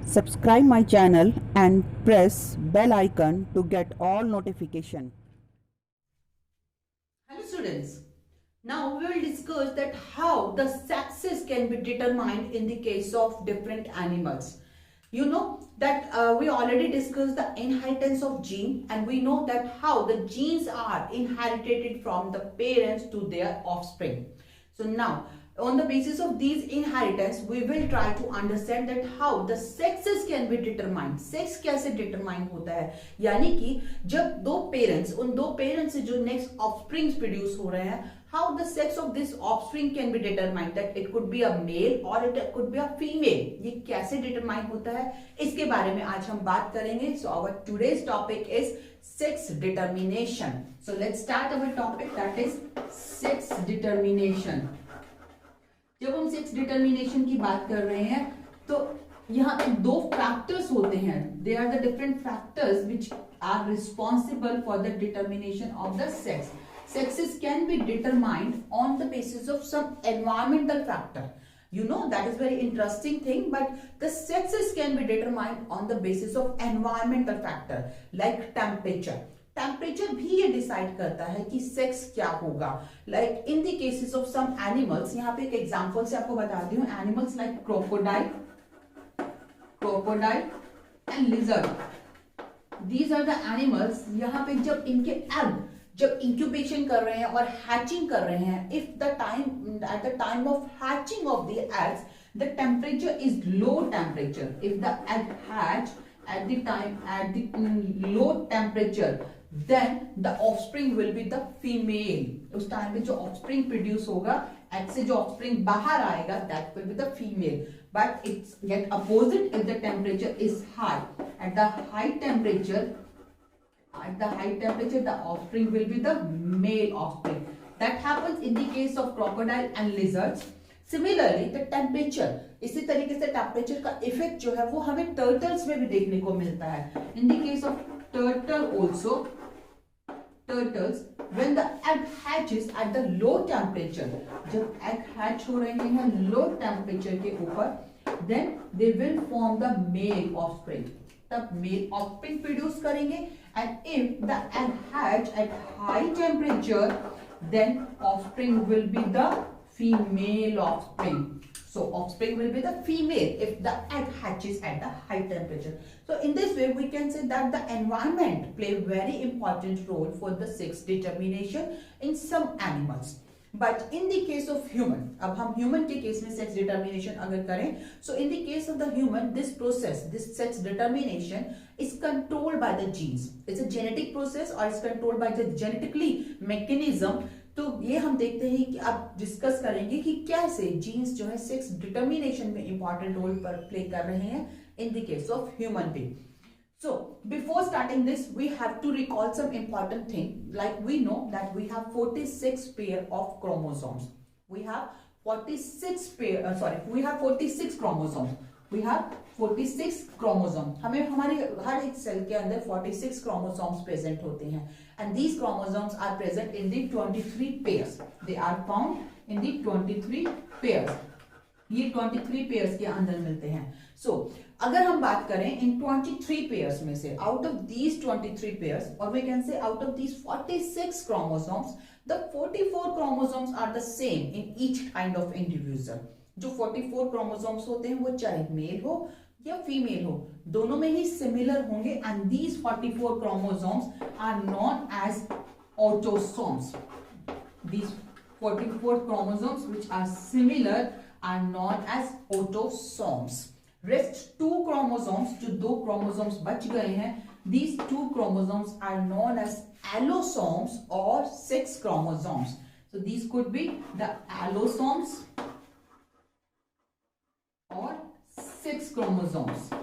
Subscribe my channel and press bell icon to get all notification. Hello students, now we will discuss that how the sexes can be determined in the case of different animals. You know that we already discussed the inheritance of gene, and we know that how the genes are inherited from the parents to their offspring. So now on the basis of these inheritance we will try to understand that how the sexes can be determined. sex कैसे determine होता है, यानी कि जब दो parents, उन दो parents से जो next offsprings produce हो रहे हैं, how the sex of this offspring can be determined, that it could be a male or it could be a female. ये कैसे determine होता है, इसके बारे में आज हम बात करेंगे. So our today's topic is sex determination. So let's start our topic, that is sex determination. जब हम सेक्स डिटर्मिनेशन की बात कर रहे हैं तो यहाँ पे दो फैक्टर्स होते हैं. They are the different factors which are responsible for the determination of the sex. Sexes can be determined on the basis of some environmental factor. You know, that is very interesting thing, but the sexes can be determined on the basis of environmental factor like temperature. Temperature भी ये decide करता है कि sex क्या होगा. Like in the cases of some animals, यहाँ पे एक एग्जांपल से आपको बता दी हूँ. Animals like crocodile and lizard, these are the animals. यहाँ पे जब इनके एग जब इंक्यूबेशन कर रहे हैं और हैचिंग कर रहे हैं, if the time at the time of hatching of the eggs the temperature is low temperature. If the egg hatch at the time at the low temperature, then the offspring will be the female. उस time पे जो offspring produce होगा, egg से जो offspring बाहर आएगा, that will be the female. But it's get opposite if the temperature is high. At the high temperature, the offspring will be the male offspring. That happens in the case of crocodile and lizards. Similarly the temperature, इसी तरीके से temperature का effect जो है वो हमें turtles में भी देखने को मिलता है. In the case of turtle also, turtles when the egg hatches at the low temperature, जब एग हैच हो रहे हैं लो टेम्परेचर के ऊपर, then they will form the male offspring. तब मेल ऑफस्प्रिंग प्रोड्यूस करेंगे. And if the egg hatch at high temperature, then offspring will be the female offspring. So offspring will be the female if the egg hatches at the high temperature. So in this way we can say that the environment play a very important role for the sex determination in some animals. But in the case of human, अब हम human के case में sex determination अगर करें, so in the case of the human, this process, this sex determination is controlled by the genes. It's a genetic process or it's controlled by the genetically mechanism. तो ये हम देखते हैं कि अब डिस्कस करेंगे कि कैसे जीन्स जो है सेक्स डिटर्मिनेशन में इंपॉर्टेंट रोल पर प्ले कर रहे हैं इन the case of human being. So before starting this, we have to recall some important thing. Like we know that we have 46 pair of chromosomes. We have 46 chromosomes. We have 46 chromosomes. हमें हमारे हर एक cell के अंदर 46 chromosomes present होते हैं. And these chromosomes are present in the 23 pairs. They are found in the 23 pairs. ये 23 pairs के अंदर मिलते हैं. So अगर हम बात करें इन 23 pairs में से, out of these 23 pairs, or we can say out of these 46 chromosomes, the 44 chromosomes are the same in each kind of individual. जो 44 chromosomes होते हैं वो चाहे मेल हो या फीमेल हो, दोनों में ही सिमिलर होंगे. And these 44 chromosomes are known as autosomes. These 44 chromosomes which are similar are known as autosomes. Rest 2 chromosomes, जो 2 chromosomes बच गए हैं, these 2 chromosomes are known as allosomes or 6 chromosomes. So these could be the allosomes or 6 chromosomes.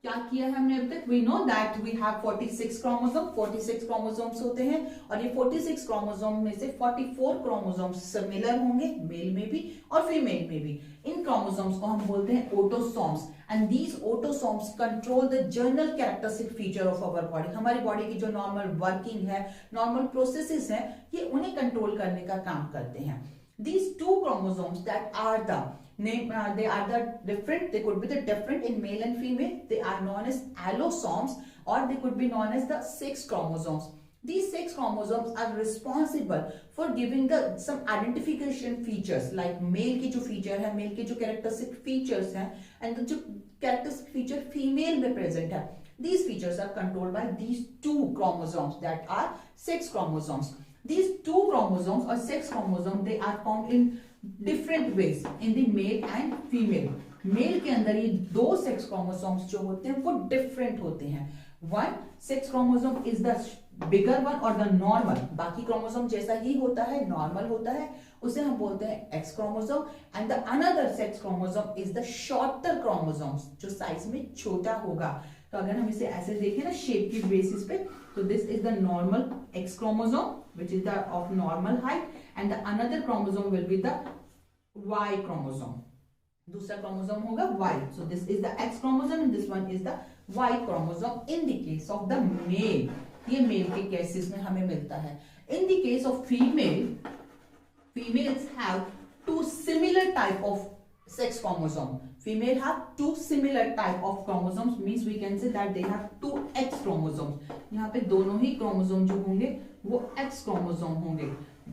क्या किया है हमने अब तक? We know that we have 46 chromosomes. 46 chromosomes होते हैं और ये 46 chromosomes में से 44 chromosomes सिमिलर होंगे मेल में भी और फीमेल में भी. इन chromosomes को हम बोलते हैं autosomes. And these autosomes control the general characteristic feature of our body. हमारी बॉडी की जो नॉर्मल वर्किंग है, नॉर्मल प्रोसेसेस हैं, ये उन्हें कंट्रोल करने का काम करते हैं. These 2 chromosomes that are the name they are the different, they could be the different in male and female. They are known as allosomes, or they could be known as the sex chromosomes. These sex chromosomes are responsible for giving the some identification features, like male की जो feature है, male के जो characteristic features हैं, and जो characteristic feature female में present है, these features are controlled by these two chromosomes that are sex chromosomes. These two chromosomes or sex chromosomes, they are found in different ways in the male and female. Male के अंदर ये दो sex chromosomes जो होते हैं वो different होते हैं. One sex chromosome is the bigger one और द नॉर्मल. बाकी क्रोमोसोम जैसा ही होता है, नॉर्मल होता है, उसे हम बोलते हैं x chromosome. And the another sex chromosome is the shorter chromosome, जो साइज में छोटा होगा. तो अगर हम इसे ऐसे देखें ना शेप की बेसिस पे, तो this is the normal x chromosome which is the of normal height, and the another chromosome will be the Y chromosome. दूसरा क्रोमोसोम होगा Y. So this is the X chromosome and this one is the Y chromosome in the case of the male. ये mail के cases में हमें मिलता है. In the case of female, females have two similar type of sex chromosome. Female have two similar type of chromosomes, means we can say that they have two X chromosomes. यहाँ पे दोनों ही chromosome जो होंगे वो X chromosome होंगे.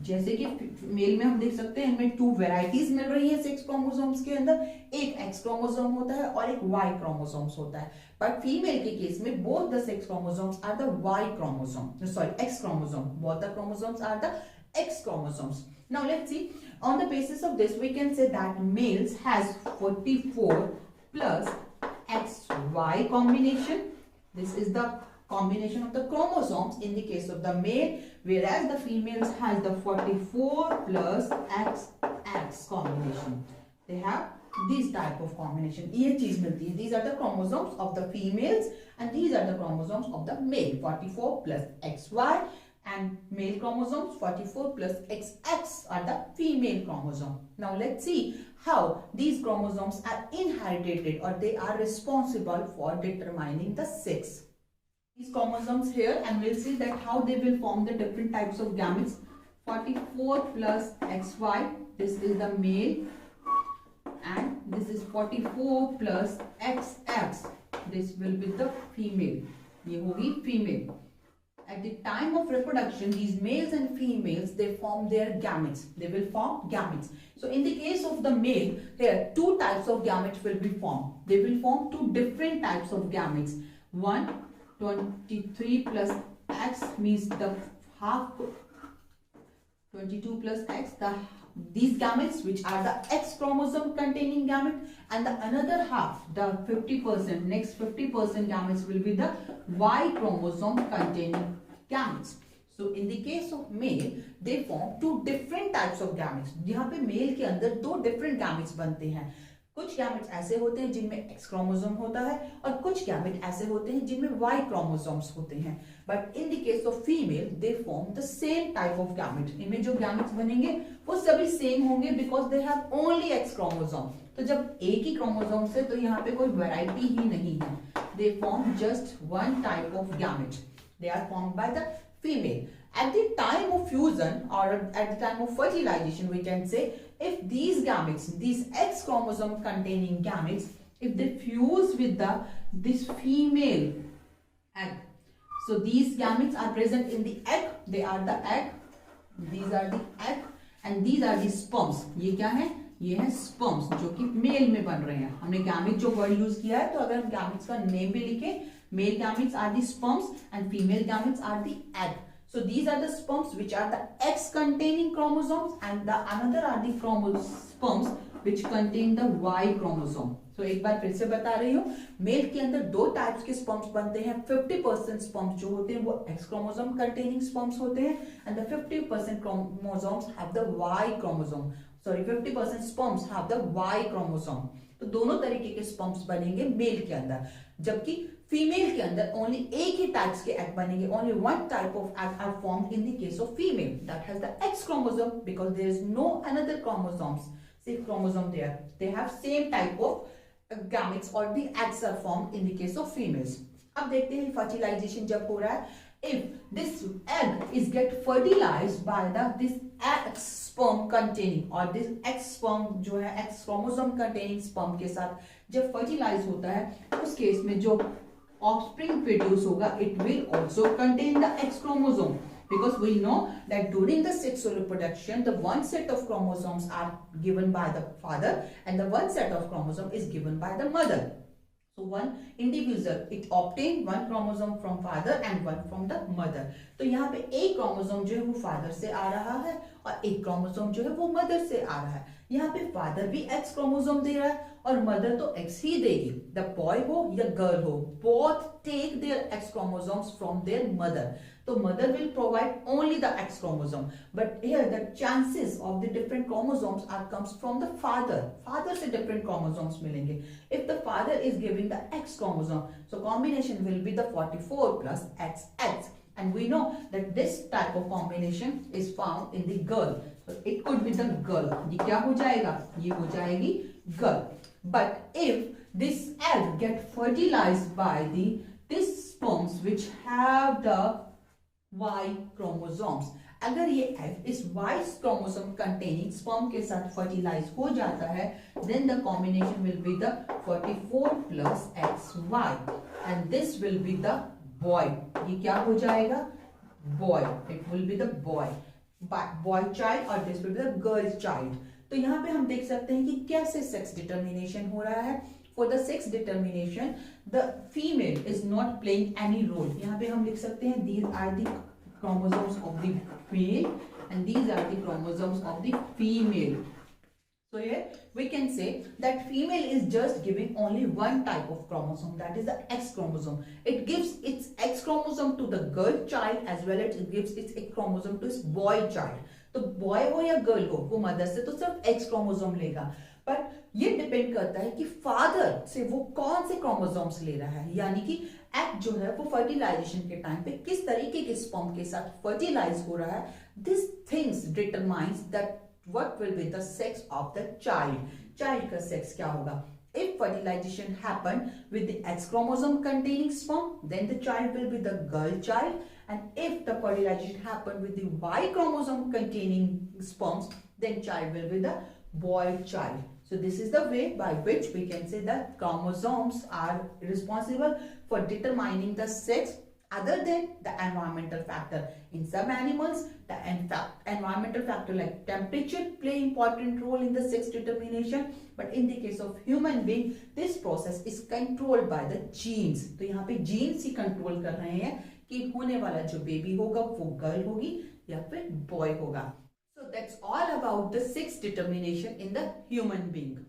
जैसे कि mail में हम देख सकते हैं इनमें टू वेराइटीज मिल रही है सेक्स क्रोमोसोम्स के अंदर. एक एक्स क्रोमोसोम होता है और एक वाई क्रोमोसोम्स होता है. बट फीमेल के केस में both the sex chromosomes are the Y chromosome, sorry X chromosome. Both the chromosomes are the X chromosomes. Now let's see, on the basis of this we can say that males has 44 plus XY combination. This is the combination of the chromosomes in the case of the male, whereas the females has the 44 plus XX combination. They have this type of combination. ये चीज मिलती है. These are the chromosomes of the females and these are the chromosomes of the male. 44 plus XY and male chromosomes, 44 plus XX are the female chromosome. Now let's see how these chromosomes are inherited or they are responsible for determining the sex. These chromosomes here, and we'll see that how they will form the different types of gametes. 44 plus XY, this is the male, and this is 44 plus XX, this will be the female. ये होगी female. At the time of reproduction, these males and females, they form their gametes. They will form gametes. So in the case of the male, here two types of gametes will be formed. They will form two different types of gametes. One, 23 plus X means the half, 22 plus X, these gametes which are the X chromosome containing gamete, and the another half, the 50%, next 50% gametes will be the Y chromosome containing gametes. So in the case of male, they form two different types of gametes. यहाँ पे male के अंदर दो different gametes बनते हैं. कुछ gametes ऐसे होते हैं जिनमें X chromosome होता है और कुछ gametes ऐसे होते हैं जिनमें Y chromosomes होते हैं. But in the case of female, they form the same type of gamete. इनमें जो gametes बनेंगे वो सभी same होंगे because they have only X chromosome. तो जब एक ही chromosome से, तो यहाँ पे कोई variety ही नहीं है. They form just one type of gamete. They are formed by the female. At the time of fusion or at the time of fertilization, we can say, if these gametes, these X chromosome containing gametes, if they fuse with this female egg, so these gametes are present in the egg, they are the egg, these are the egg, and these are the sperms. ये क्या है? ये है sperms जो कि mail में बन रहे हैं. हमने gamete जो word यूज किया है, तो अगर हम gametes का name भी लिखें, male gametes are the sperms and female gametes are the egg. So these are the sperms which are the X containing chromosomes, and the another are the sperms which contain the Y chromosome. So एक बार फिर से बता रही हूँ, mail के अंदर दो types के स्पर्म्स बनते हैं. 50% स्पर्म्स जो होते हैं वो X chromosome containing स्पर्म्स होते हैं, and the 50% chromosomes have the Y chromosome. Sorry, 50% sperms have the Y chromosome. तो दोनों तरीके के स्पर्म्स बनेंगे मेल के अंदर, जबकि फीमेल के अंदर ओनली एक ही टाइप्स के एग बनेंगे. Only one type of egg are formed in the case of female, that has the X chromosome, because there is no another chromosomes, सिर्फ chromosome there. They have same type of gametes or the eggs are formed in the case of females. अब देखते हैं fertilisation जब हो रहा है, if this egg is get fertilized by this X sperm containing, और this X sperm जो है X chromosome containing sperm के साथ जब fertilize होता है, उस केस में जो offspring produce होगा, it will also contain the X chromosome, because we know that during the sexual reproduction the one set of chromosomes are given by the father and the one set of chromosome is given by the mother. So one individual it obtain one chromosome from father and one from the mother. तो यहाँ पे एक chromosome जो है वो father से आ रहा है और एक chromosome जो है वो mother से आ रहा है. यहाँ पे father भी X chromosome दे रहा है और mother तो X ही देगी. The boy हो या girl हो, both take their X chromosomes from their mother. So mother will provide only the X chromosome, but here the chances of the different chromosomes are comes from the father. Father से different chromosomes मिलेंगे. If the father is giving the X chromosome, so combination will be the 44 plus XX, and we know that this type of combination is found in the girl. So it could be the girl. ये क्या हो जाएगा? ये हो जाएगी girl. But if this egg get fertilized by this sperms which have the Y chromosomes, अगर ये egg इस Y chromosome containing sperm के साथ fertilize हो जाता है, then the combination will be the 44 plus XY and this will be the boy. ये क्या हो जाएगा? Boy. It will be the boy. Boy child और this will be the girl child. तो यहाँ पे हम देख सकते हैं कि कैसे sex determination हो रहा है. For the sex determination, the female is not playing any role. यहाँ पे हम लिख सकते हैं these are the chromosomes of the male and these are the chromosomes of the female. So here we can say that female is just giving only one type of chromosome, that is the X chromosome. It gives its X chromosome to the girl child as well as it gives its X chromosome to its boy child. तो boy हो या girl हो, वो mother से तो सिर्फ X chromosome लेगा. पर ये डिपेंड करता है कि फादर से वो कौन से क्रोमोसोम्स ले रहा है, यानी कि एग जो है वो फर्टिलाइजेशन के टाइम पे किस तरीके के स्पर्म के साथ फर्टिलाइज हो रहा है. This things determines that what will be the sex of the child का सेक्स क्या होगा. If fertilization happened with the X chromosome containing sperm, then the child will be the girl child, and if the fertilization happened with the Y chromosome containing sperms, then child will be the boy child. So this is the way by which we can say that chromosomes are responsible for determining the sex other than the environmental factor. In some animals, the environmental factor like temperature play important role in the sex determination, but in the case of human being, this process is controlled by the genes. तो यहाँ पे genes ही control कर रहे हैं कि होने वाला जो baby होगा वो girl होगी या फिर boy होगा. So that's all about the sex determination in the human being.